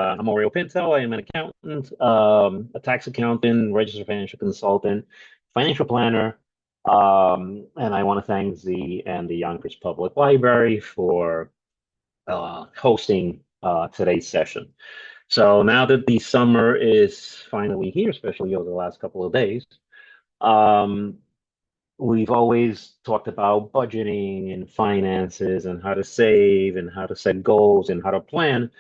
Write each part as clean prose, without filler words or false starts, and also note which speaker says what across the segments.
Speaker 1: I'm Aureo Pinto. I am an accountant, a tax accountant, registered financial consultant, financial planner, and I want to thank Z and the Yonkers Public Library for hosting today's session. So now that the summer is finally here, especially over the last couple of days, um, we've always talked about budgeting and finances and how to save and how to set goals and how to plan.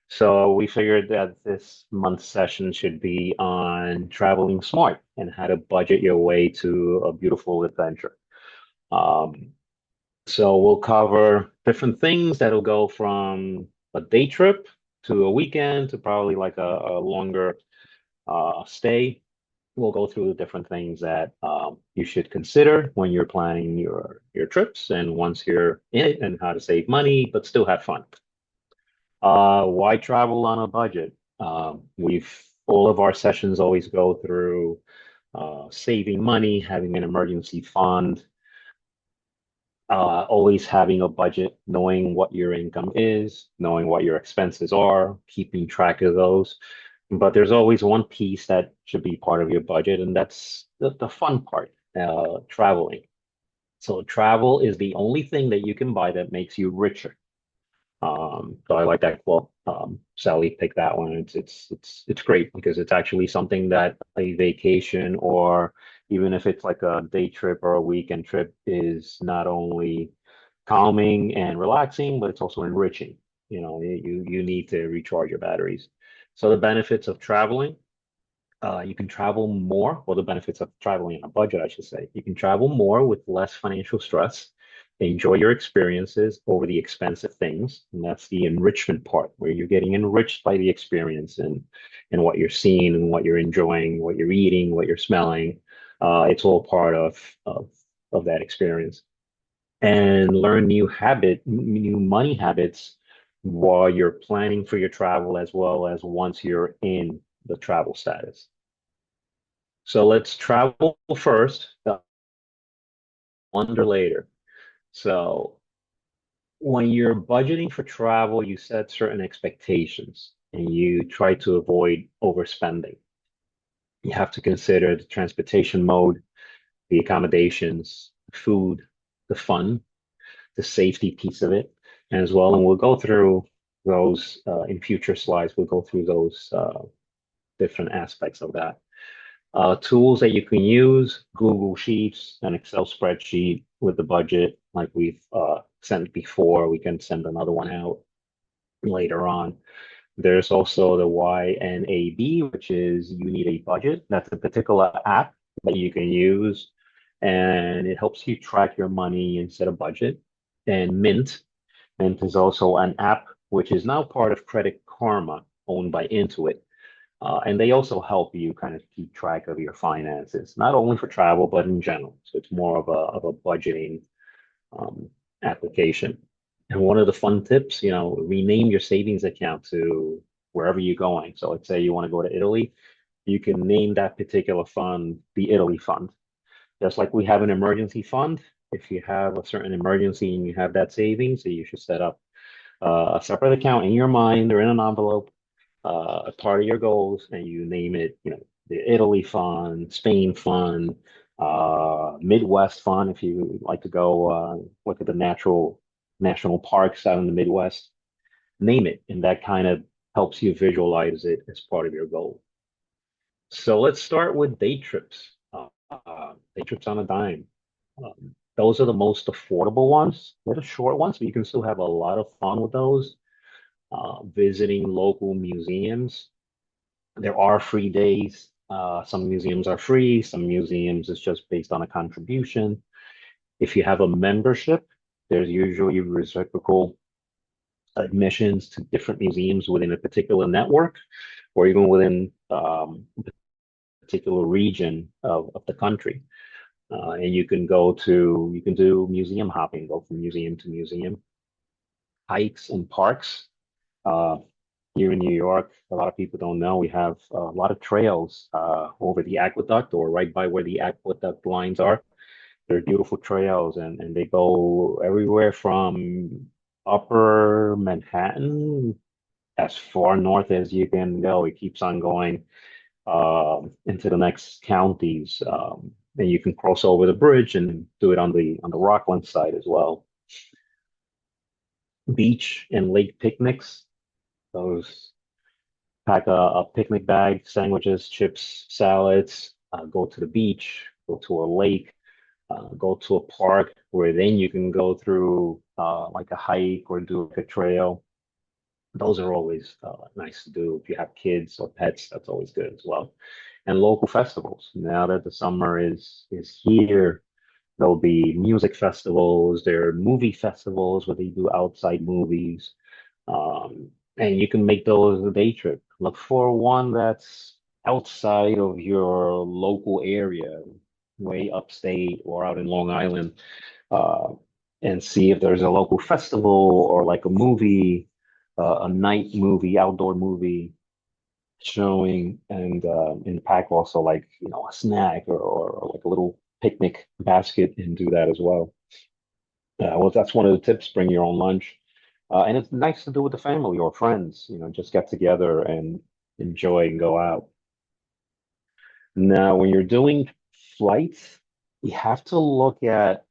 Speaker 1: So we figured that this month's session should be on traveling smart and how to budget your way to a beautiful adventure. Um, so we'll cover different things that'll go from a day trip to a weekend to probably like a longer stay. We'll go through the different things that you should consider when you're planning your trips and once you're in it and how to save money but still have fun. Why travel on a budget? We've all of our sessions always go through saving money, having an emergency fund, always having a budget, knowing what your income is, knowing what your expenses are, keeping track of those. But there's always one piece that should be part of your budget, and that's the fun part, traveling. So travel is the only thing that you can buy that makes you richer. So I like that quote. Sally picked that one. It's great because it's actually something that a vacation or even if it's like a day trip or a weekend trip is not only calming and relaxing, but it's also enriching. You know, you need to recharge your batteries. So the benefits of traveling, you can travel more, or the benefits of traveling on a budget, I should say. You can travel more with less financial stress, enjoy your experiences over the expensive things. And that's the enrichment part, where you're getting enriched by the experience and what you're seeing and what you're enjoying, what you're eating, what you're smelling. It's all part of that experience. And learn new money habits while you're planning for your travel, as well as once you're in the travel status. So let's travel first, wonder later. So when you're budgeting for travel, you set certain expectations and you try to avoid overspending. You have to consider the transportation mode, the accommodations, food, the fun, the safety piece of it as well. And we'll go through those in future slides. We'll go through those different aspects of that. Tools that you can use, Google Sheets, an Excel spreadsheet with the budget, like we've sent before. We can send another one out later on. There's also the YNAB, which is you need a budget. That's a particular app that you can use, and it helps you track your money and set a budget. And Mint is also an app which is now part of Credit Karma, owned by Intuit. And they also help you kind of keep track of your finances, not only for travel, but in general. So it's more of a budgeting um, application. And one of the fun tips, rename your savings account to wherever you're going. So let's say you want to go to Italy, you can name that particular fund the Italy Fund. Just like we have an emergency fund, if you have a certain emergency and you have that savings, so you should set up a separate account in your mind or in an envelope as part of your goals, and you name it, the Italy Fund, Spain Fund, Midwest Fund, if you like to go look at the national parks out in the Midwest, name it, and that kind of helps you visualize it as part of your goal. So let's start with day trips. Day trips on a dime. Those are the most affordable ones. They're the short ones, but you can still have a lot of fun with those. Visiting local museums. There are free days. Some museums are free, some museums is just based on a contribution. If you have a membership, there's usually reciprocal admissions to different museums within a particular network or even within a particular region of the country. And you can do museum hopping, go from museum to museum, hikes and parks. Uh, Here in New York, a lot of people don't know we have a lot of trails over the aqueduct or right by where the aqueduct lines are. They're beautiful trails and they go everywhere from upper Manhattan as far north as you can go. It keeps on going into the next counties. And you can cross over the bridge and do it on the Rockland side as well. Beach and lake picnics. Those pack a picnic bag, sandwiches, chips, salads. Go to the beach. Go to a lake. Go to a park where then you can go through like a hike or do like a trail. Those are always nice to do if you have kids or pets. That's always good as well. And local festivals. Now that the summer is here, there'll be music festivals. There are movie festivals where they do outside movies. And you can make those a day trip. Look for one that's outside of your local area, way upstate or out in Long Island, uh, and see if there's a local festival or like a movie, a night movie, outdoor movie showing, and pack also like a snack or like a little picnic basket and do that as well. Well, that's one of the tips. Bring your own lunch, and it's nice to do with the family or friends. Just get together and enjoy and go out. Now, when you're doing flights, you have to look at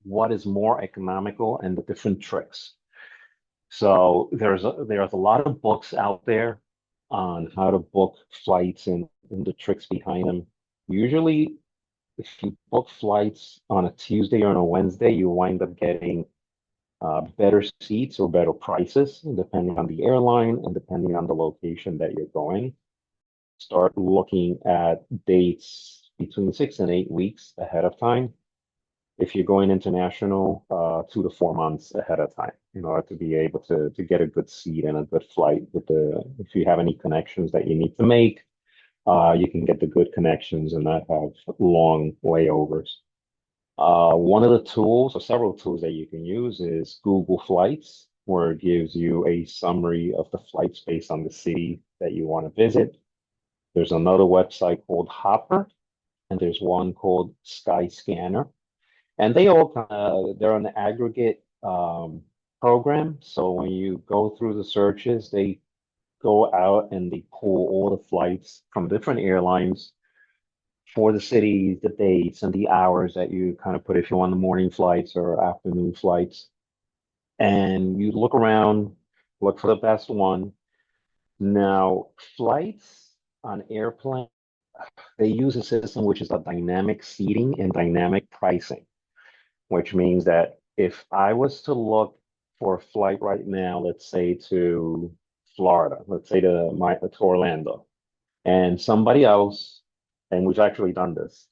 Speaker 1: what is more economical and the different tricks. So there's a lot of books out there on how to book flights and the tricks behind them. Usually, if you book flights on a Tuesday or on a Wednesday, you wind up getting better seats or better prices, depending on the airline and depending on the location that you're going. Start looking at dates between 6 and 8 weeks ahead of time. If you're going international, 2 to 4 months ahead of time in order to be able to get a good seat and a good flight if you have any connections that you need to make, you can get the good connections and not have long layovers. One of the tools, or several tools that you can use, is Google Flights, where it gives you a summary of the flights based on the city that you want to visit. There's another website called Hopper, and there's one called Skyscanner. And they're an aggregate program. So when you go through the searches, they go out and they pull all the flights from different airlines for the cities, the dates, and the hours that you kind of put if you want the morning flights or afternoon flights. And you look around, look for the best one. Now, flights on airplane, they use a system which is a dynamic seating and dynamic pricing, which means that if I was to look for a flight right now, let's say to Florida, let's say to Orlando, and somebody else, and we've actually done this,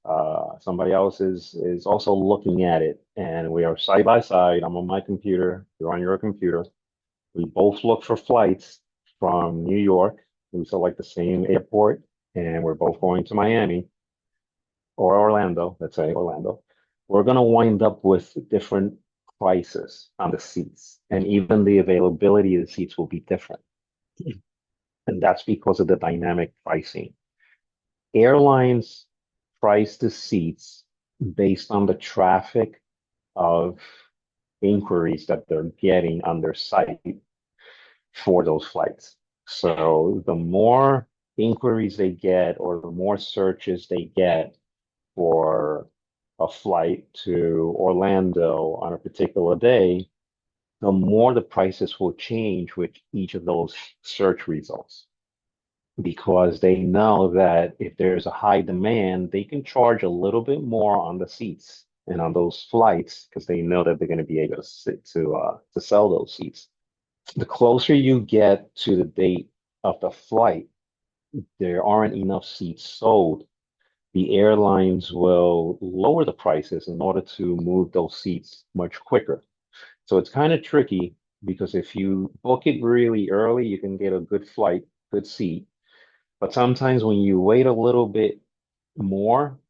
Speaker 1: somebody else is also looking at it, and we are side by side. I'm on my computer, you're on your computer. We both look for flights from New York. We select the same airport, and we're both going to Miami or Orlando, let's say Orlando. We're going to wind up with different prices on the seats, and even the availability of the seats will be different. And that's because of the dynamic pricing. Airlines price the seats based on the traffic of inquiries that they're getting on their site for those flights. So the more inquiries they get or the more searches they get for a flight to Orlando on a particular day, the more the prices will change with each of those search results. Because they know that if there's a high demand, they can charge a little bit more on the seats and on those flights because they know that they're going to be able to sell those seats. The closer you get to the date of the flight, there aren't enough seats sold. The airlines will lower the prices in order to move those seats much quicker. So it's kind of tricky because if you book it really early, you can get a good flight, good seat. But sometimes when you wait a little bit more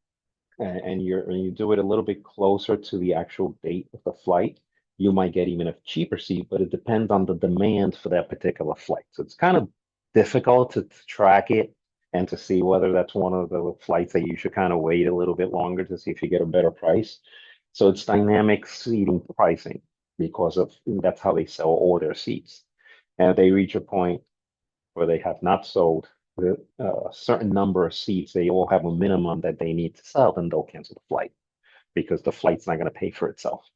Speaker 1: and you do it a little bit closer to the actual date of the flight, you might get even a cheaper seat, but it depends on the demand for that particular flight. So it's kind of difficult to track it and to see whether that's one of the flights that you should kind of wait a little bit longer to see if you get a better price. So it's dynamic seating pricing because of that's how they sell all their seats. And if they reach a point where they have not sold a certain number of seats, they all have a minimum that they need to sell, then they'll cancel the flight because the flight's not going to pay for itself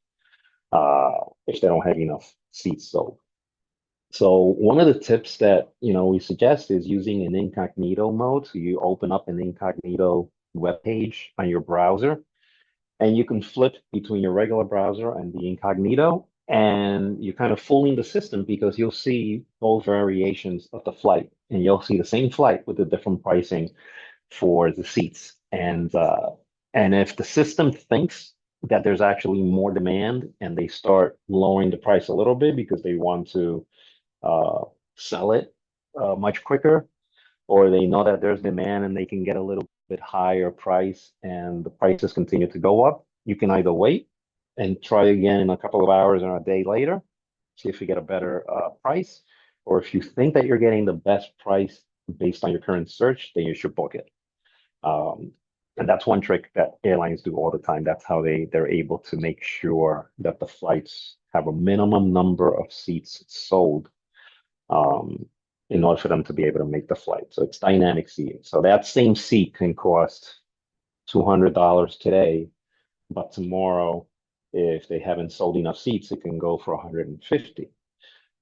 Speaker 1: uh, if they don't have enough seats sold. So one of the tips that we suggest is using an incognito mode. So you open up an incognito web page on your browser, and you can flip between your regular browser and the incognito, and you're kind of fooling the system because you'll see both variations of the flight, and you'll see the same flight with a different pricing for the seats. And if the system thinks that there's actually more demand and they start lowering the price a little bit because they want to uh, sell it much quicker, or they know that there's demand and they can get a little bit higher price and the prices continue to go up, you can either wait and try again in a couple of hours or a day later, see if you get a better price. Or if you think that you're getting the best price based on your current search, then you should book it. Um, and that's one trick that airlines do all the time. That's how they're able to make sure that the flights have a minimum number of seats sold um, in order for them to be able to make the flight. So it's dynamic seating. So that same seat can cost $200 today, but tomorrow, if they haven't sold enough seats, it can go for 150,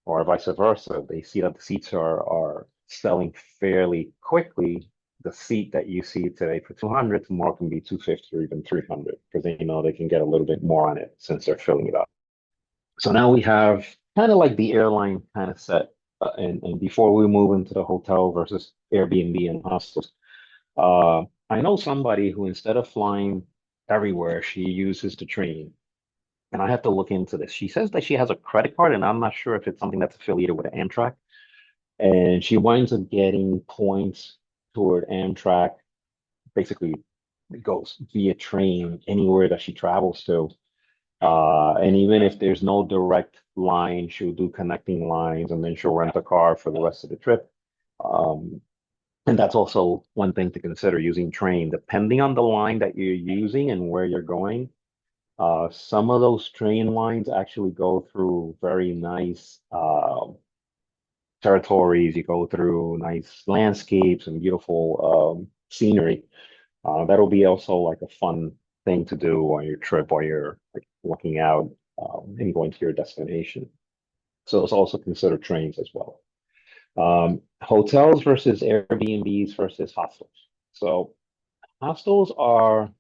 Speaker 1: or vice versa. They see that the seats are selling fairly quickly. The seat that you see today for 200 tomorrow can be 250 or even 300 because they know they can get a little bit more on it since they're filling it up. So now we have kind of like the airline kind of set. And before we move into the hotel versus Airbnb and hostels, I know somebody who instead of flying everywhere, she uses the train. And I have to look into this. She says that she has a credit card, and I'm not sure if it's something that's affiliated with Amtrak. And she winds up getting points toward Amtrak. Basically, it goes via train anywhere that she travels to. And even if there's no direct line, she'll do connecting lines and then she'll rent a car for the rest of the trip. Um, and that's also one thing to consider using train, depending on the line that you're using and where you're going. Some of those train lines actually go through very nice territories. You go through nice landscapes and beautiful scenery. That'll be also like a fun thing to do on your trip while you're like looking out and going to your destination. So it's also consider trains as well. Hotels versus Airbnbs versus hostels. So hostels are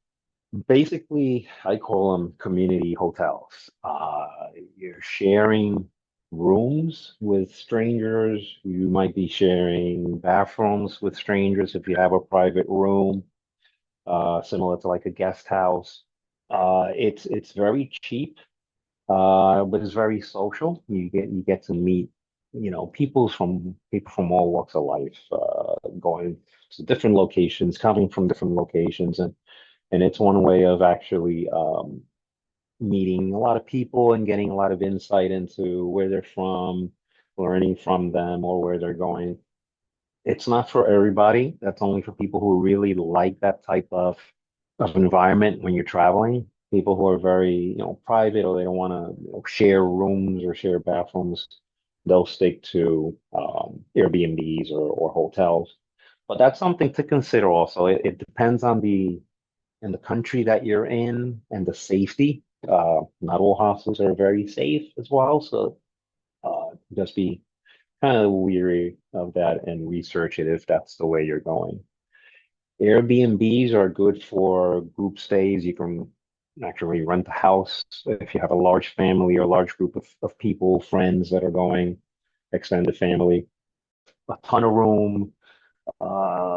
Speaker 1: basically, I call them community hotels. You're sharing rooms with strangers. You might be sharing bathrooms with strangers if you have a private room similar to like a guest house. It's very cheap, but it's very social. You get to meet, people from all walks of life, going to different locations, coming from different locations, and it's one way of actually meeting a lot of people and getting a lot of insight into where they're from, learning from them or where they're going. It's not for everybody. That's only for people who really like that type of environment when you're traveling. People who are very, private or they don't want to, share rooms or share bathrooms, they'll stick to Airbnbs or hotels. But that's something to consider also. It depends on the country that you're in and the safety. Not all hostels are very safe as well, so just be kind of weary of that and research it if that's the way you're going. Airbnbs are good for group stays. You can actually rent a house if you have a large family or a large group of people, friends that are going, extended family. A ton of room.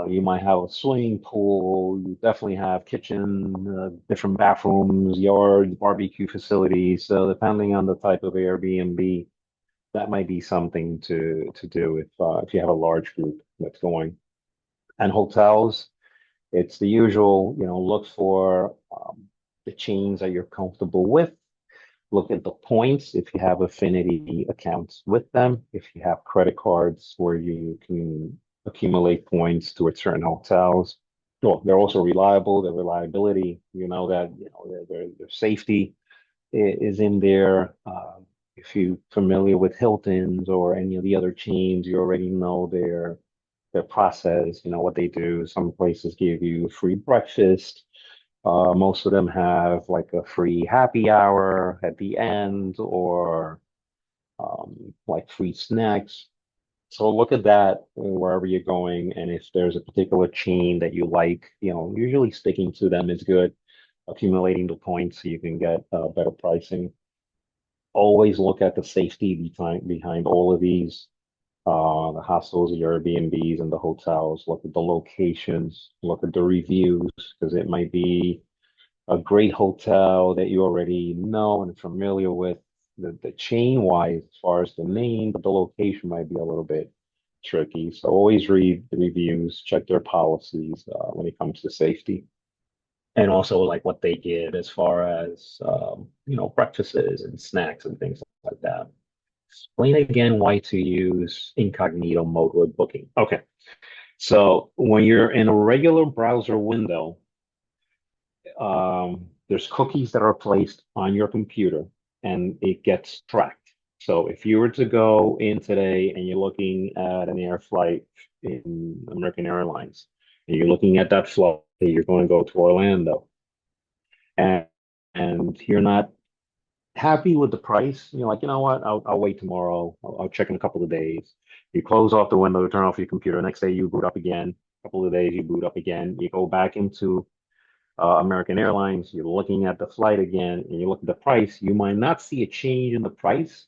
Speaker 1: You might have a swimming pool. You definitely have kitchen, different bathrooms, yards, barbecue facilities. So depending on the type of Airbnb, that might be something to do if you have a large group that's going. And hotels, it's the usual, look for the chains that you're comfortable with. Look at the points if you have affinity accounts with them. If you have credit cards where you can accumulate points towards certain hotels. Well, they're also reliable. Their reliability, that their safety is in there. If you're familiar with Hilton's or any of the other chains, you already know their process, you know what they do. Some places give you free breakfast. Most of them have like a free happy hour at the end or like free snacks. So look at that wherever you're going. And if there's a particular chain that you like, you know, usually sticking to them is good. Accumulating the points so you can get better pricing. Always look at the safety behind all of these, the hostels, the Airbnbs, and the hotels. Look at the locations. Look at the reviews because it might be a great hotel that you already know and familiar with the chain wise as far as the name, but the location might be a little bit tricky. So always read the reviews, check their policies when it comes to safety, and also like what they give as far as you know, breakfasts and snacks and things like that. Explain again why to use incognito mode with booking. Okay, so when you're in a regular browser window, there's cookies that are placed on your computer and it gets tracked. So if you were to go in today and you're looking at an air flight in American Airlines, and you're looking at that flight, you're going to go to Orlando, and you're not happy with the price, you're like, you know what, I'll wait tomorrow. I'll check in a couple of days. You close off the window, turn off your computer. Next day you boot up again. A couple of days you boot up again. You go back into American Airlines, you're looking at the flight again and you look at the price, you might not see a change in the price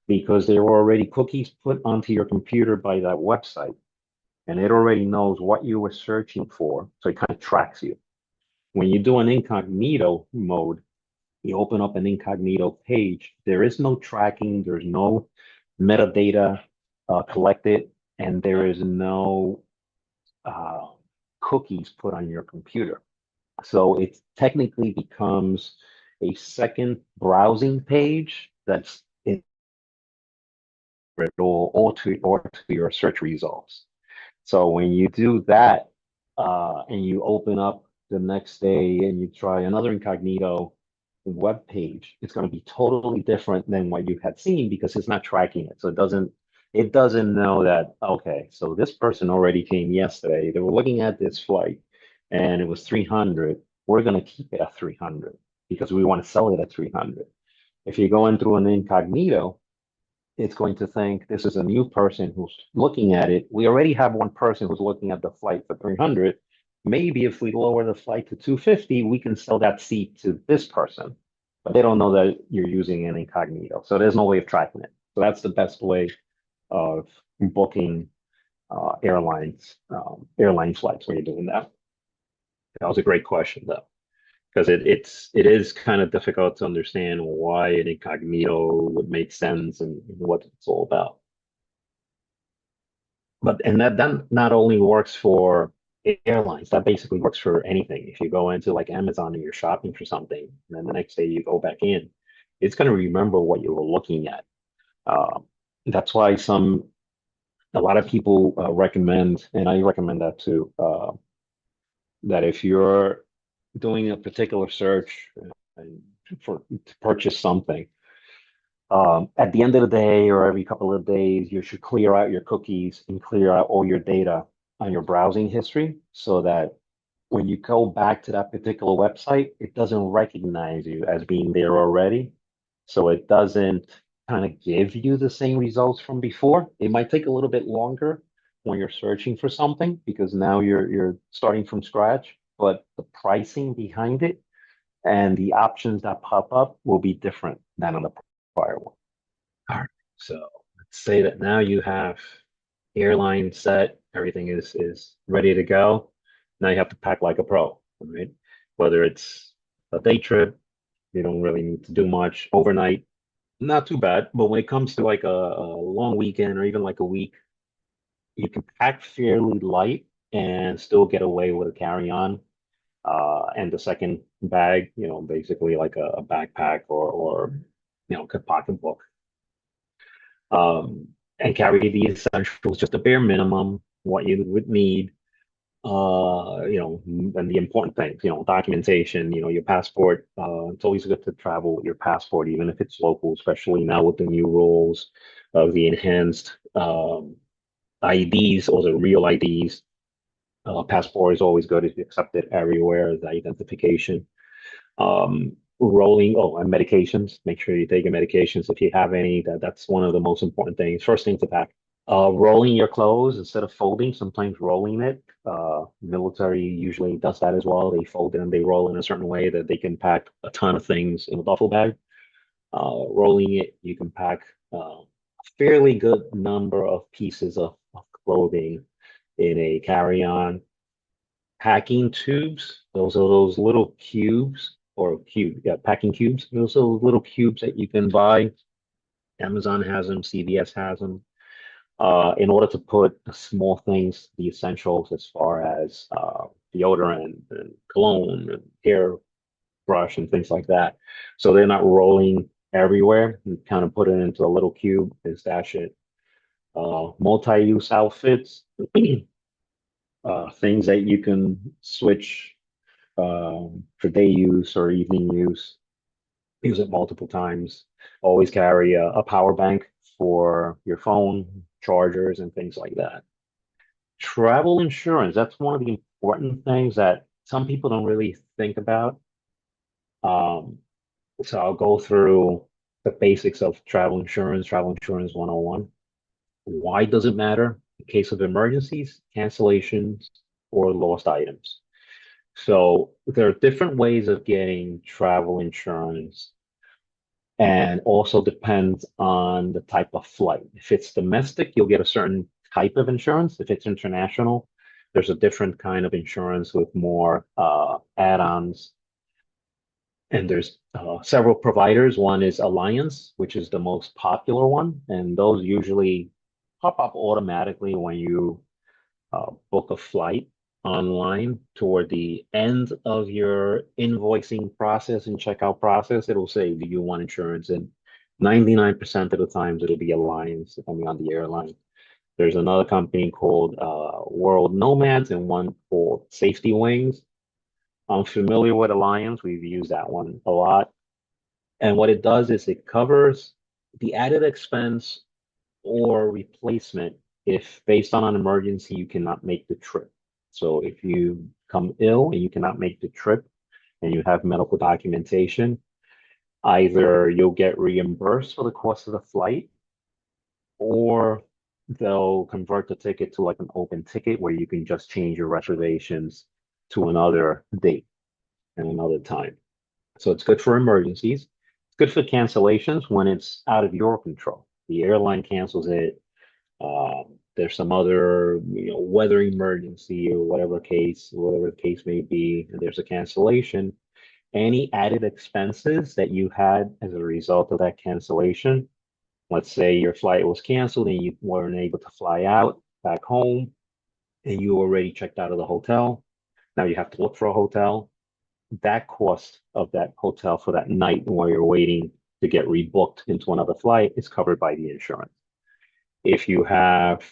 Speaker 1: because there were already cookies put onto your computer by that website. And it already knows what you were searching for. So it kind of tracks you. When you do an incognito mode, you open up an incognito page, there is no tracking, there's no metadata collected, and there is no uh, cookies put on your computer. So it technically becomes a second browsing page that's in or to your search results. So when you do that and you open up the next day and you try another incognito web page, it's going to be totally different than what you had seen because it's not tracking it. So it doesn't know that, okay, so this person already came yesterday. They were looking at this flight and it was 300. We're going to keep it at 300 because we want to sell it at 300. If you're going through an incognito, it's going to think this is a new person who's looking at it. We already have one person who's looking at the flight for 300. Maybe if we lower the flight to 250, we can sell that seat to this person. But they don't know that you're using an incognito. So there's no way of tracking it. So that's the best way of booking airline flights when you're doing that. That was a great question, though, because it is kind of difficult to understand why an incognito would make sense and what it's all about. But and that not only works for airlines, that basically works for anything. If you go into like Amazon and you're shopping for something, and then the next day you go back in, it's going to remember what you were looking at. Uh, that's why a lot of people recommend, and I recommend that too, that if you're doing a particular search to purchase something, at the end of the day or every couple of days, you should clear out your cookies and clear out all your data on your browsing history so that when you go back to that particular website, it doesn't recognize you as being there already. So it doesn't kind of give you the same results from before. It might take a little bit longer when you're searching for something because now you're starting from scratch, but the pricing behind it and the options that pop up will be different than on the prior one. All right. So let's say that now you have airline set, everything is ready to go. Now you have to pack like a pro, right? Whether it's a day trip, you don't really need to do much. Overnight, not too bad. But when it comes to like a long weekend or even like a week, you can pack fairly light and still get away with a carry-on. And the second bag, you know, basically like a backpack or you know, a pocketbook. And carry the essentials, just a bare minimum, what you would need. and the important things, documentation, your passport. It's always good to travel with your passport, even if it's local, especially now with the new rules of the enhanced IDs or the real IDs. Passport is always good. It's accepted everywhere as identification. And medications. Make sure you take your medications if you have any. That's one of the most important things. First thing to pack. Rolling your clothes instead of folding, sometimes rolling it. Military usually does that as well. They fold it and they roll in a certain way that they can pack a ton of things in a duffel bag. Rolling it, you can pack a fairly good number of pieces of clothing in a carry-on. Packing tubes, those are those little cubes or packing cubes. Those are little cubes that you can buy. Amazon has them, CVS has them. In order to put the small things, the essentials as far as deodorant and cologne and hair brush and things like that. So they're not rolling everywhere. You kind of put it into a little cube and stash it. Multi-use outfits, things that you can switch for day use or evening use. Use it multiple times. Always carry a power bank for your phone, chargers, and things like that. Travel insurance, that's one of the important things that some people don't really think about. Um, so I'll go through the basics of travel insurance 101. Why does it matter in case of emergencies, cancellations, or lost items? So there are different ways of getting travel insurance and also depends on the type of flight. If it's domestic, you'll get a certain type of insurance. If it's international, there's a different kind of insurance with more add-ons. And there's several providers. One is Alliance, which is the most popular one, and those usually pop up automatically when you book a flight online toward the end of your invoicing process and checkout process. It'll say, do you want insurance? And 99% of the times it'll be Alliance, depending on the airline. There's another company called World Nomads and one called Safety Wings. I'm familiar with Alliance. We've used that one a lot. And what it does is it covers the added expense or replacement if based on an emergency you cannot make the trip. So if you come ill and you cannot make the trip and you have medical documentation, either you'll get reimbursed for the cost of the flight or they'll convert the ticket to like an open ticket where you can just change your reservations to another date and another time. So it's good for emergencies. It's good for cancellations when it's out of your control. The airline cancels it. There's some other, weather emergency or whatever the case may be, and there's a cancellation. Any added expenses that you had as a result of that cancellation, let's say your flight was canceled and you weren't able to fly out back home, and you already checked out of the hotel. Now you have to look for a hotel. That cost of that hotel for that night while you're waiting to get rebooked into another flight is covered by the insurance. If you have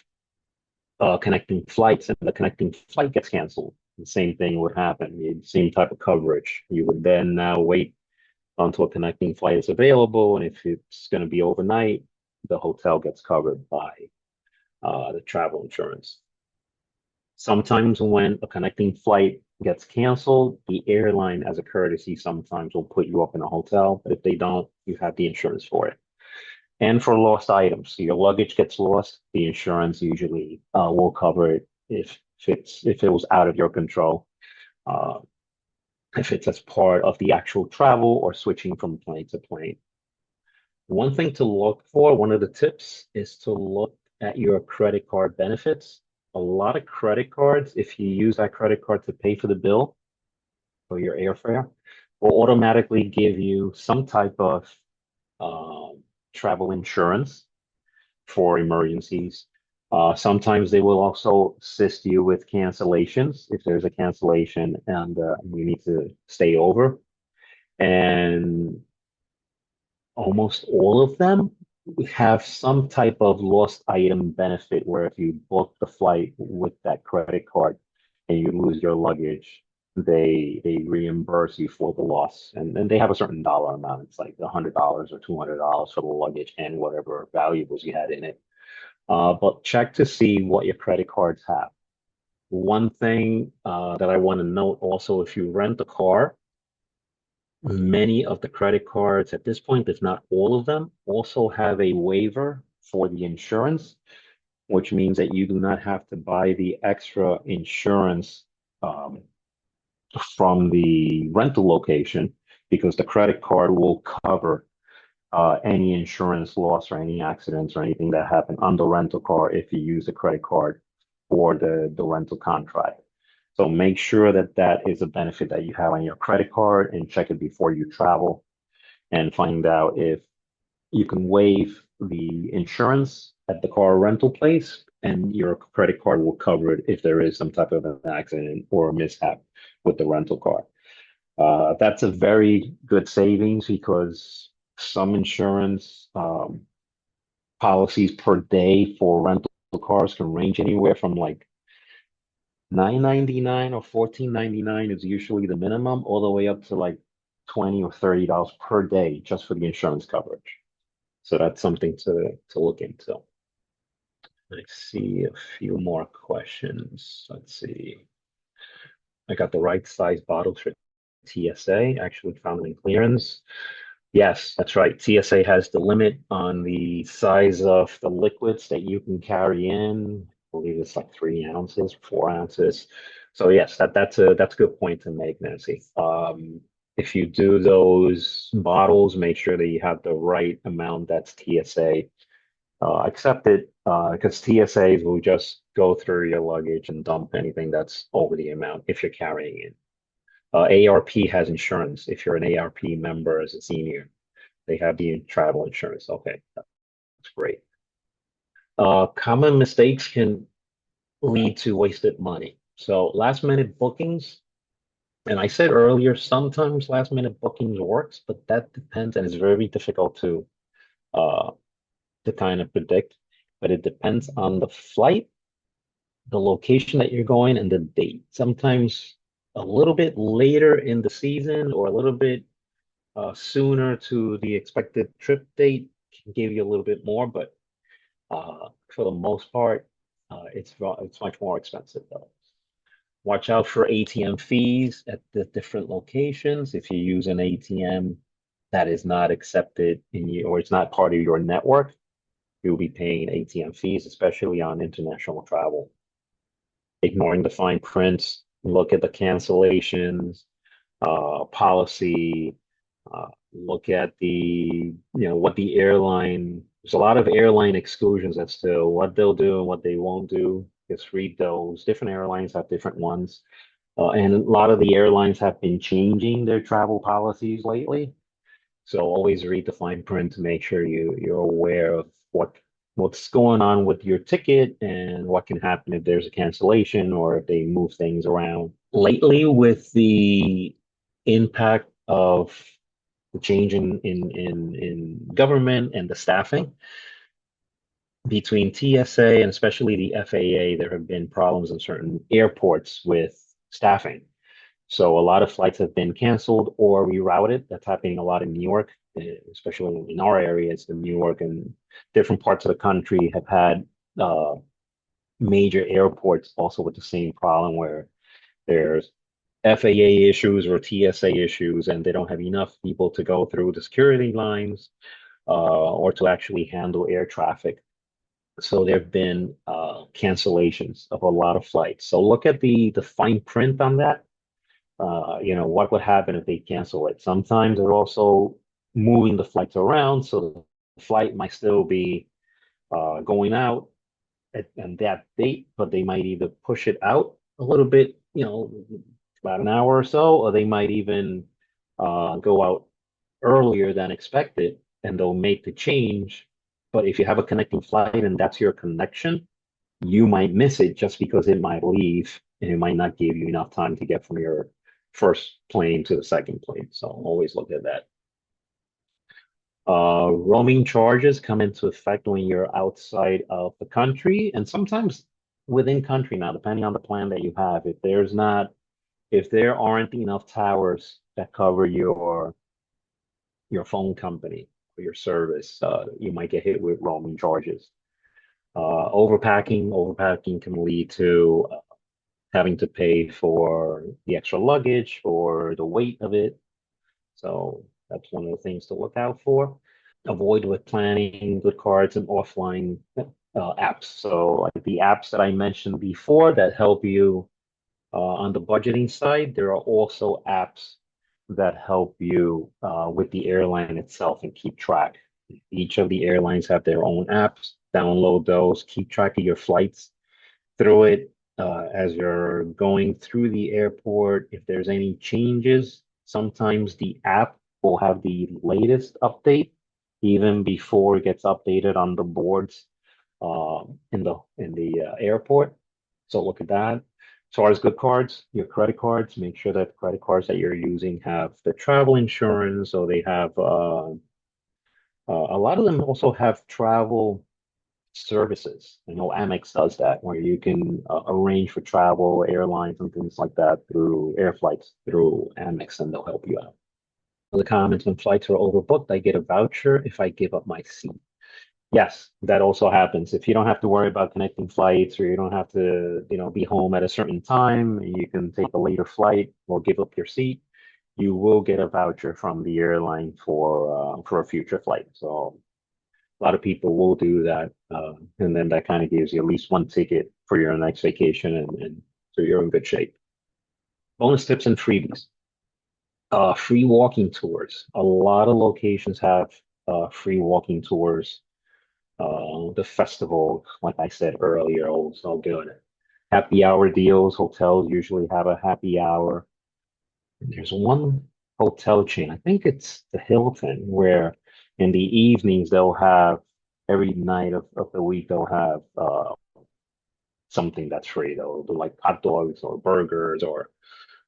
Speaker 1: connecting flights and the connecting flight gets canceled, the same thing would happen. The same type of coverage. You would then now wait until a connecting flight is available, and if it's going to be overnight, the hotel gets covered by the travel insurance. Sometimes when a connecting flight gets canceled, the airline, as a courtesy, sometimes will put you up in a hotel, but if they don't, you have the insurance for it. And for lost items, so your luggage gets lost, the insurance usually will cover it if it was out of your control, uh, if it's as part of the actual travel or switching from plane to plane. One thing to look for, one of the tips is to look at your credit card benefits. A lot of credit cards, if you use that credit card to pay for the bill for your airfare, will automatically give you some type of travel insurance for emergencies. Sometimes they will also assist you with cancellations if there's a cancellation and you need to stay over. And almost all of them have some type of lost item benefit where if you book the flight with that credit card, and you lose your luggage, they reimburse you for the loss, and they have a certain dollar amount. It's like $100 or $200 for the luggage and whatever valuables you had in it. But check to see what your credit cards have. One thing that I want to note also, if you rent a car, many of the credit cards at this point, if not all of them, also have a waiver for the insurance, which means that you do not have to buy the extra insurance um, from the rental location because the credit card will cover any insurance loss or any accidents or anything that happen on the rental car if you use a credit card for the rental contract. So make sure that that is a benefit that you have on your credit card and check it before you travel and find out if you can waive the insurance at the car rental place and your credit card will cover it if there is some type of an accident or a mishap with the rental car. That's a very good savings because some insurance policies per day for rental cars can range anywhere from like 9.99 or 14.99 is usually the minimum, all the way up to like 20 or $30 per day just for the insurance coverage. So that's something to look into. I see a few more questions. Let's see. I got the right size bottles for TSA, actually found them in clearance. Yes, that's right. TSA has the limit on the size of the liquids that you can carry in. I believe it's like 3 ounces, 4 ounces. So yes, that's a good point to make, Nancy. If you do those bottles, make sure that you have the right amount that's TSA accepted, because TSAs will just go through your luggage and dump anything that's over the amount if you're carrying it. ARP has insurance. If you're an ARP member as a senior, they have the travel insurance. Okay, that's great. Common mistakes can lead to wasted money. So last minute bookings, and I said earlier, sometimes last minute bookings works, but that depends, and it's very difficult uh, to kind of predict. But it depends on the flight, the location that you're going, and the date. Sometimes a little bit later in the season or a little bit sooner to the expected trip date can give you a little bit more, but for the most part, it's much more expensive though. Watch out for ATM fees at the different locations. If you use an ATM that is not accepted in you or it's not part of your network, you'll be paying ATM fees, especially on international travel. Ignoring the fine prints, look at the cancellations, policy, look at what the airline, there's a lot of airline exclusions as to what they'll do and what they won't do. Just read those. Different airlines have different ones. And a lot of the airlines have been changing their travel policies lately. So always read the fine print to make sure you're aware of what's going on with your ticket and what can happen if there's a cancellation or if they move things around. Lately, with the impact of the change in government and the staffing between TSA and especially the FAA, there have been problems in certain airports with staffing. So a lot of flights have been canceled or rerouted. That's happening a lot in New York, especially in our areas in New York and different parts of the country have had major airports also with the same problem where there's FAA issues or TSA issues, and they don't have enough people to go through the security lines or to actually handle air traffic. So there have been cancellations of a lot of flights. So look at the fine print on that. What would happen if they cancel it? Sometimes they're also moving the flights around, so the flight might still be going out at that date, but they might either push it out a little bit, about an hour or so, or they might even go out earlier than expected, and they'll make the change. But if you have a connecting flight and that's your connection, you might miss it just because it might leave and it might not give you enough time to get from your first plane to the second plane. So always look at that. Roaming charges come into effect when you're outside of the country, and sometimes within country now, depending on the plan that you have. If there aren't enough towers that cover your phone company or your service, you might get hit with roaming charges. Overpacking can lead to having to pay for the extra luggage or the weight of it. So that's one of the things to look out for. Avoid with planning good cards and offline apps. So like the apps that I mentioned before that help you on the budgeting side, there are also apps that help you with the airline itself and keep track. Each of the airlines have their own apps. Download those, keep track of your flights through it as you're going through the airport. If there's any changes, sometimes the app will have the latest update even before it gets updated on the boards in the airport. So look at that. As far as good cards, your credit cards, make sure that the credit cards that you're using have the travel insurance, so they have a lot of them also have travel services. I know Amex does that, where you can arrange for travel, airlines, and things like that through air flights through Amex, and they'll help you out. The comments when flights are overbooked, I get a voucher if I give up my seat. Yes, that also happens. If you don't have to worry about connecting flights or you don't have to, be home at a certain time, you can take a later flight or give up your seat. You will get a voucher from the airline for a future flight. So a lot of people will do that, and then that kind of gives you at least one ticket for your next vacation, and so you're in good shape. Bonus tips and freebies. Free walking tours. A lot of locations have free walking tours. The festival, like I said earlier, also good. Happy hour deals. Hotels usually have a happy hour. And there's one hotel chain, I think it's the Hilton, where in the evenings they'll have every night of the week they'll have something that's free. They'll do like hot dogs or burgers or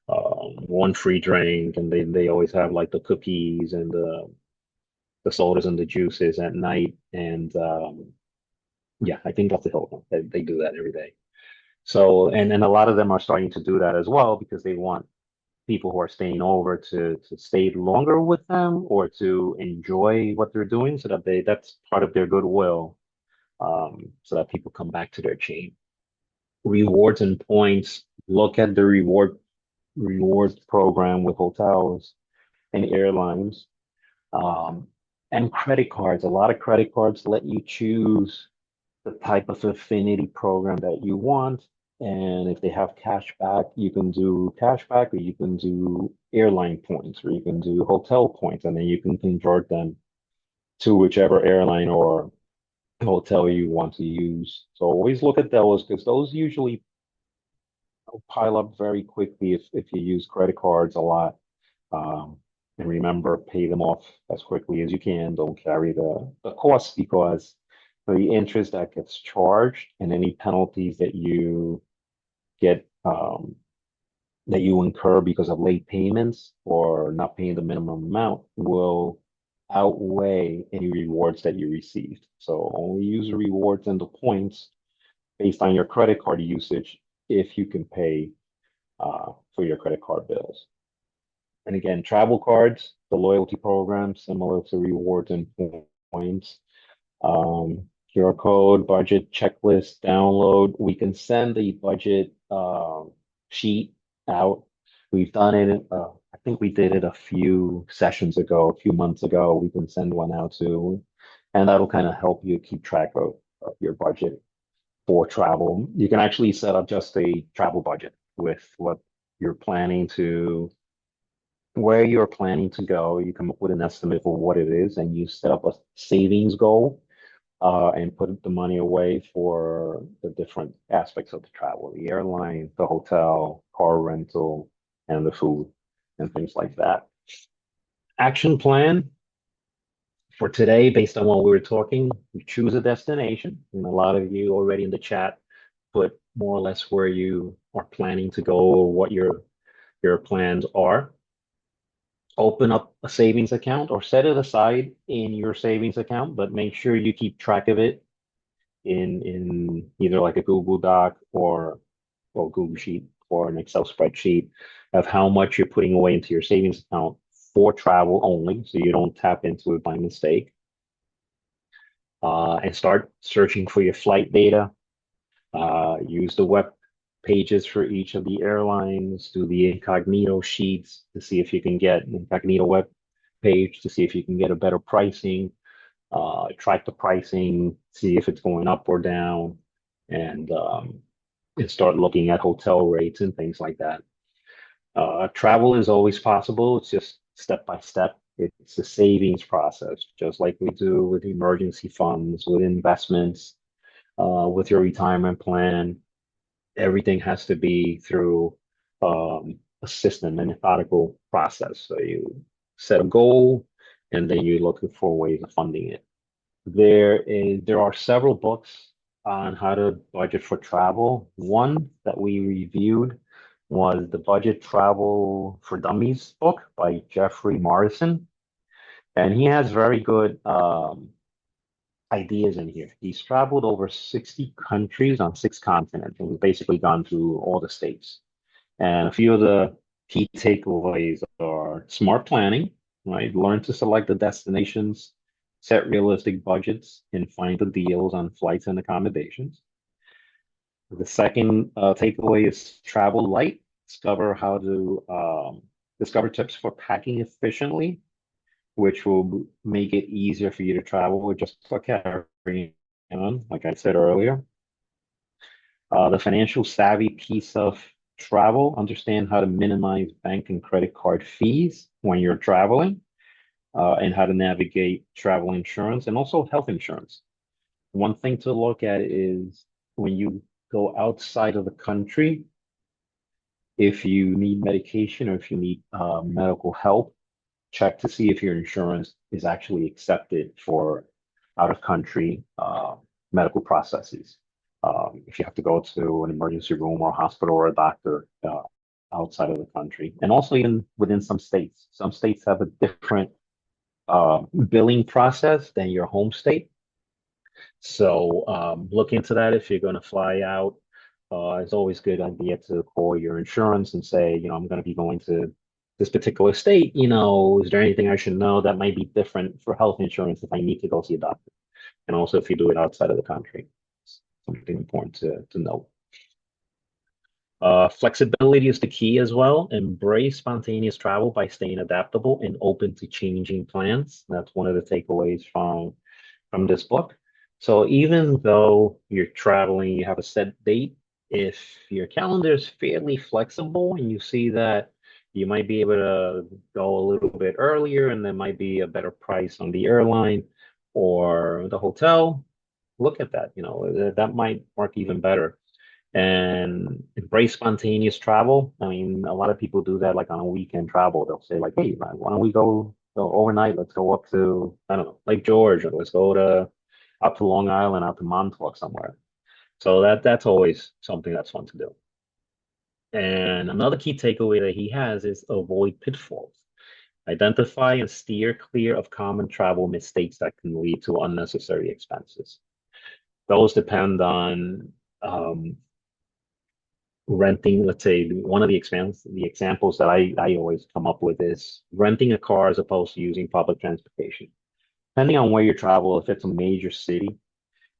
Speaker 1: one free drink, and they always have like the cookies and the sodas and the juices at night. And yeah, I think that's the Hilton. They do that every day. So, and a lot of them are starting to do that as well because they want people who are staying over to stay longer with them or to enjoy what they're doing so that that's part of their goodwill, so that people come back to their chain. Rewards and points. Look at the rewards program with hotels and airlines, um, and credit cards. A lot of credit cards let you choose the type of affinity program that you want. And if they have cash back, you can do cash back, or you can do airline points, or you can do hotel points, and then you can convert them to whichever airline or hotel you want to use. So always look at those because those usually pile up very quickly if you use credit cards a lot. Um, and remember, pay them off as quickly as you can. Don't carry the cost because the interest that gets charged and any penalties get that you incur because of late payments or not paying the minimum amount will outweigh any rewards that you received. So only use the rewards and the points based on your credit card usage if you can pay for your credit card bills. And again, travel cards, the loyalty program, similar to rewards and points. QR code, budget checklist, download. We can send the budget sheet out. We've done it. I think we did it a few sessions ago, a few months ago. We can send one out too, and that'll kind of help you keep track of your budget for travel. You can actually set up just a travel budget with what you're planning to, where you're planning to go. You come up with an estimate for what it is, and you set up a savings goal and put the money away for the different aspects of the travel, the airline, the hotel, car rental, and the food and things like that. Action plan for today, based on what we were talking, you choose a destination. And a lot of you already in the chat put more or less where you are planning to go or what your plans are. Open up a savings account or set it aside in your savings account, but make sure you keep track of it in in either like a Google Doc or Google Sheet or an Excel spreadsheet of how much you're putting away into your savings account for travel only, so you don't tap into it by mistake. And start searching for your flight data. Use the web pages for each of the airlines. Do the incognito sheets to see if you can get an incognito web page to see if you can get a better pricing. Track the pricing, see if it's going up or down, and start looking at hotel rates and things like that. Travel is always possible. It's just step by step. It's a savings process, just like we do with emergency funds, with investments, with your retirement plan. Everything has to be through a system, a methodical process. So you set a goal, and then you look for ways of funding it. There are several books on how to budget for travel. One that we reviewed was the Budget Travel for Dummies book by Jeffrey Morrison, and he has very good ideas in here. He's traveled over 60 countries on 6 continents, and he's basically gone through all the states. And a few of the key takeaways are smart planning, right? Learn to select the destinations, set realistic budgets, and find the deals on flights and accommodations. The second takeaway is travel light. Discover how to discover tips for packing efficiently, which will make it easier for you to travel with just for carrying on, like I said earlier. The financial savvy piece of travel, understand how to minimize bank and credit card fees when you're traveling, and how to navigate travel insurance and also health insurance. One thing to look at is when you go outside of the country, if you need medication or if you need medical help, check to see if your insurance is actually accepted for out of country medical processes. If you have to go to an emergency room or hospital or a doctor outside of the country, and also even within some states have a different billing process than your home state. So look into that if you're going to fly out. It's always a good idea to call your insurance and say, I'm going to be going to this particular state. Is there anything I should know that might be different for health insurance if I need to go see a doctor? And also if you do it outside of the country, it's something important to know. Flexibility is the key as well. Embrace spontaneous travel by staying adaptable and open to changing plans. That's one of the takeaways from this book. So even though you're traveling, you have a set date, if your calendar is fairly flexible and you see that you might be able to go a little bit earlier and there might be a better price on the airline or the hotel, look at that. That might work even better. And embrace spontaneous travel. I mean, a lot of people do that like on a weekend travel. They'll say like, hey, man, why don't we go overnight? Let's go up to, I don't know, Lake George, or let's go up to Long Island, out to Montauk somewhere. So that's always something that's fun to do. And another key takeaway that he has is avoid pitfalls. Identify and steer clear of common travel mistakes that can lead to unnecessary expenses. Those depend on renting. Let's say one of the examples that I always come up with is renting a car as opposed to using public transportation. Depending on where you travel, if it's a major city,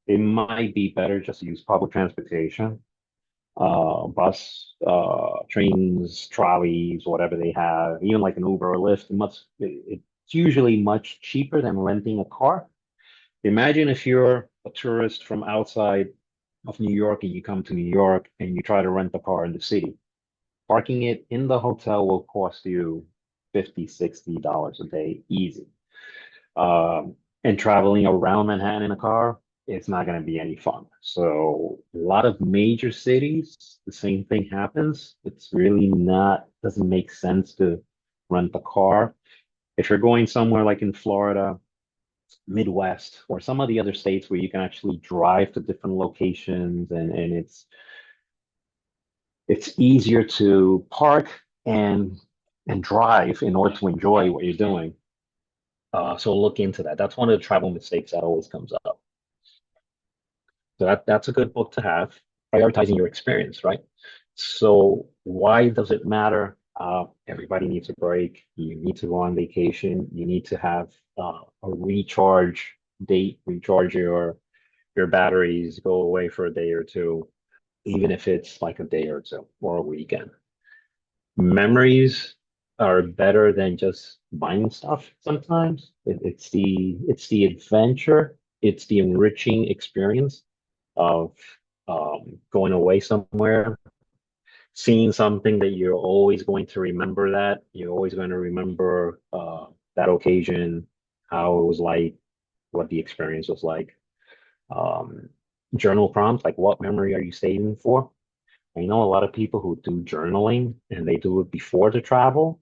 Speaker 1: it might be better just to use public transportation, bus, trains, trolleys, whatever they have, even like an Uber or Lyft. It's usually much cheaper than renting a car. Imagine if you're a tourist from outside of New York and you come to New York and you try to rent a car in the city. Parking it in the hotel will cost you $50, $60 a day, easy. And traveling around Manhattan in a car, it's not going to be any fun. So a lot of major cities, the same thing happens. It's really doesn't make sense to rent a car. If you're going somewhere like in Florida, Midwest, or some of the other states where you can actually drive to different locations and it's easier to park and drive in order to enjoy what you're doing. So look into that. That's one of the travel mistakes that always comes up. So that's a good book to have, prioritizing your experience, right? So why does it matter? Everybody needs a break. You need to go on vacation. You need to have a recharge date, recharge your batteries, go away for a day or two, even if it's like a day or two or a weekend. Memories are better than just buying stuff sometimes. It's the adventure, it's the enriching experience of going away somewhere, seeing something that you're always going to remember that. You're always going to remember that occasion, how it was like, what the experience was like. Um, Journal prompts, like what memory are you saving for? I know a lot of people who do journaling and they do it before the travel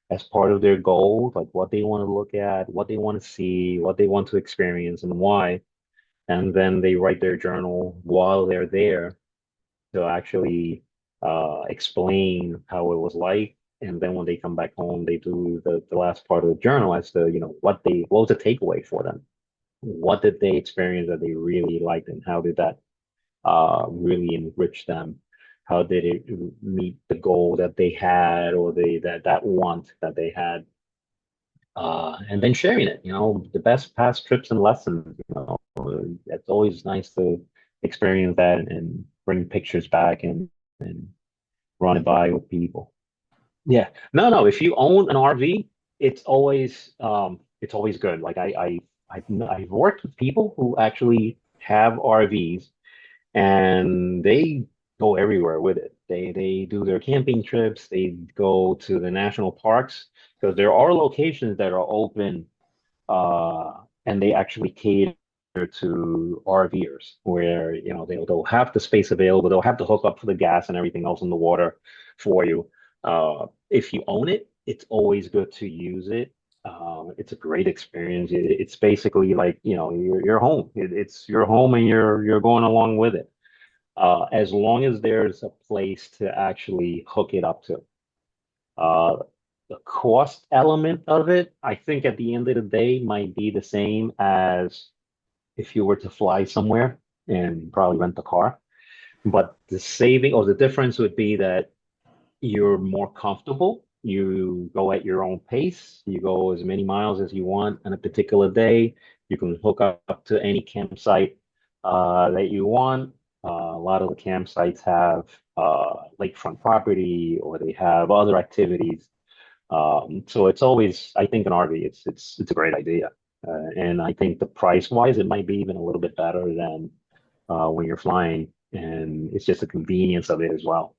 Speaker 1: as part of their goals, like what they want to look at, what they want to see, what they want to experience, and why. And then they write their journal while they're there to actually explain how it was like. And then when they come back home, they do the last part of the journal as to, what was the takeaway for them? What did they experience that they really liked, and how did that really enrich them? How did it meet the goal that they had, or that want that they had? And then sharing it, the best past trips and lessons. It's always nice to experience that and bring pictures back and run it by with people. Yeah, no, no. If you own an RV, it's always good. Like I've worked with people who actually have RVs and they go everywhere with it. They do their camping trips, they go to the national parks because there are locations that are open and they actually cater to RVers where they'll have the space available, they'll have to hook up for the gas and everything else in the water for you. If you own it, it's always good to use it. It's a great experience. It's basically like you're home. It's your home, and you're going along with it. As long as there's a place to actually hook it up to. Uh, the cost element of it, I think at the end of the day, might be the same as if you were to fly somewhere and probably rent a car. But the saving or the difference would be that you're more comfortable. You go at your own pace. You go as many miles as you want on a particular day. You can hook up to any campsite that you want. A lot of the campsites have lakefront property, or they have other activities. So it's always, I think, an RV. It's a great idea, and I think the price wise, it might be even a little bit better than when you're flying, and it's just the convenience of it as well.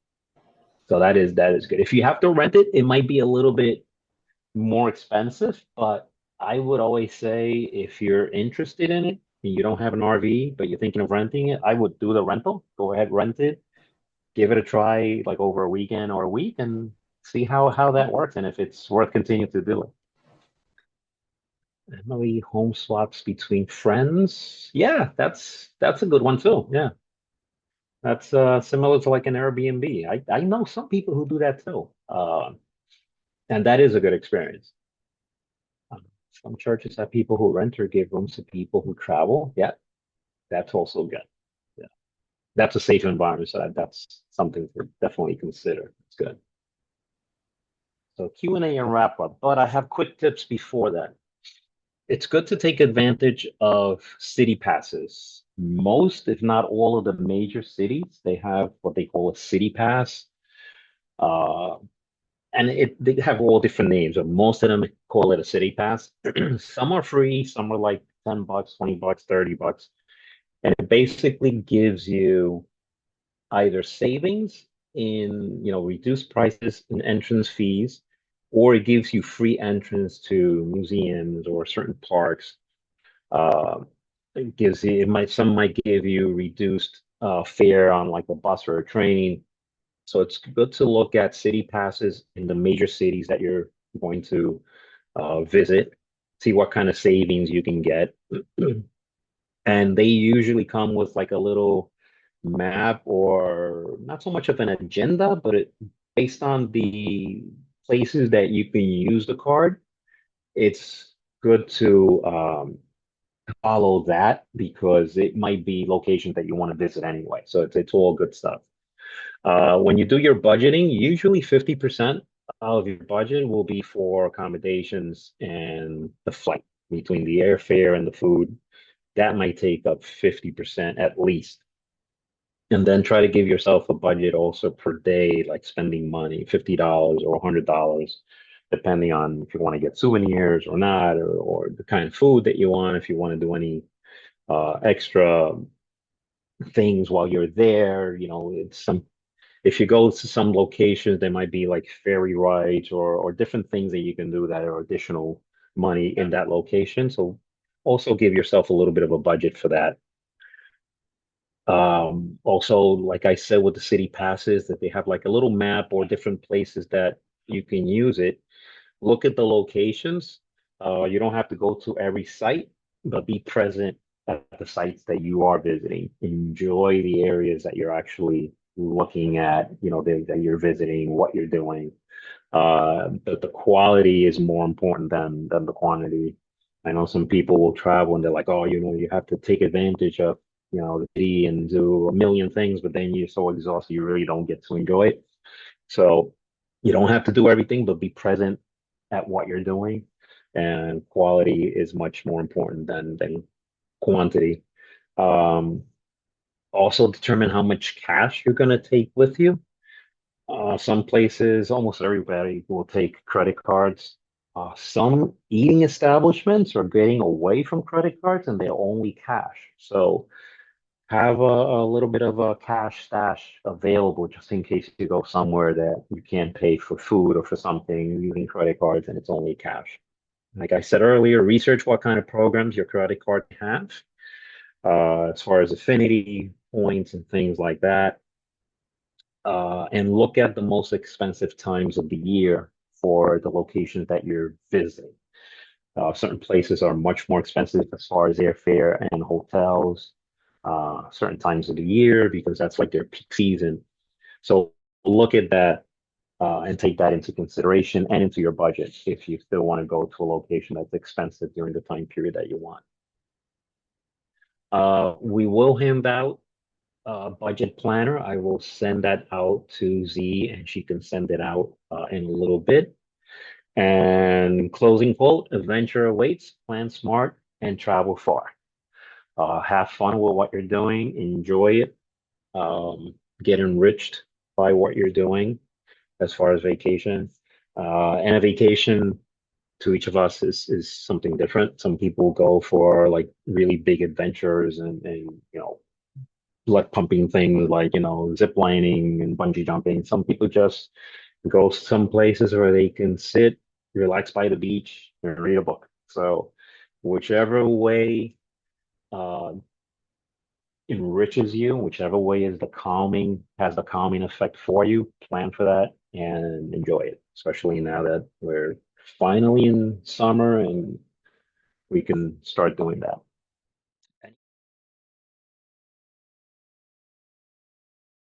Speaker 1: So that is good. If you have to rent it, it might be a little bit more expensive, but I would always say if you're interested in it and you don't have an RV, but you're thinking of renting it, I would do the rental. Go ahead, rent it, give it a try like over a weekend or a week and see how that works and if it's worth continuing to do it. Emily home swaps between friends. Yeah, that's a good one too. Yeah. That's similar to like an Airbnb. I know some people who do that too. And that is a good experience. Some churches have people who rent or give rooms to people who travel. Yeah, that's also good. Yeah, that's a safe environment, so that's something to definitely consider. It's good. So Q&A and wrap up, but I have quick tips before that. It's good to take advantage of city passes. Most, if not all, of the major cities, they have what they call a city pass. Uh, and they have all different names, but most of them call it a city pass. Some are free, some are like $10, $20, $30. And it basically gives you either savings in, reduced prices in entrance fees, or it gives you free entrance to museums or certain parks. Uh, some might give you reduced fare on like a bus or a train. So it's good to look at city passes in the major cities that you're going to visit, see what kind of savings you can get. And they usually come with like a little map or not so much of an agenda, but based on the places that you can use the card, it's good to follow that because it might be locations that you want to visit anyway. So it's all good stuff. When you do your budgeting, usually 50% of your budget will be for accommodations and the flight between the airfare and the food. That might take up 50% at least. And then try to give yourself a budget also per day, like spending money, $50 or $100, depending on if you want to get souvenirs or not, or the kind of food that you want, if you want to do any extra things while you're there. It's some if you go to some locations, there might be like ferry rides or different things that you can do that are additional money in that location. So also give yourself a little bit of a budget for that. Also, like I said, with the city passes, that they have like a little map or different places that you can use it. Look at the locations. You don't have to go to every site, but be present at the sites that you are visiting. Enjoy the areas that you're actually looking at, that you're visiting, what you're doing. The quality is more important than the quantity. I know some people will travel and they're like, oh, you have to take advantage of, the city and do a million things, but then you're so exhausted, you really don't get to enjoy it. So you don't have to do everything, but be present at what you're doing. And quality is much more important than quantity. Um, Also determine how much cash you're going to take with you. Some places, almost everybody will take credit cards. Some eating establishments are getting away from credit cards and they're only cash. So have a little bit of a cash stash available just in case you go somewhere that you can't pay for food or for something using credit cards and it's only cash. Like I said earlier, research what kind of programs your credit card have, as far as affinity points and things like that, and look at the most expensive times of the year for the locations that you're visiting. Certain places are much more expensive as far as airfare and hotels, certain times of the year because that's like their peak season. So look at that and take that into consideration and into your budget if you still want to go to a location that's expensive during the time period that you want. We will hand out budget planner. I will send that out to Z and she can send it out in a little bit. And closing quote, adventure awaits, plan smart and travel far. Have fun with what you're doing, enjoy it, get enriched by what you're doing as far as vacation. And a vacation to each of us is something different. Some people go for like really big adventures and blood pumping things like, zip lining and bungee jumping. Some people just go some places where they can sit, relax by the beach, and read a book. So, whichever way uh, enriches you, whichever way has the calming effect for you, plan for that and enjoy it, especially now that we're finally in summer and we can start doing that.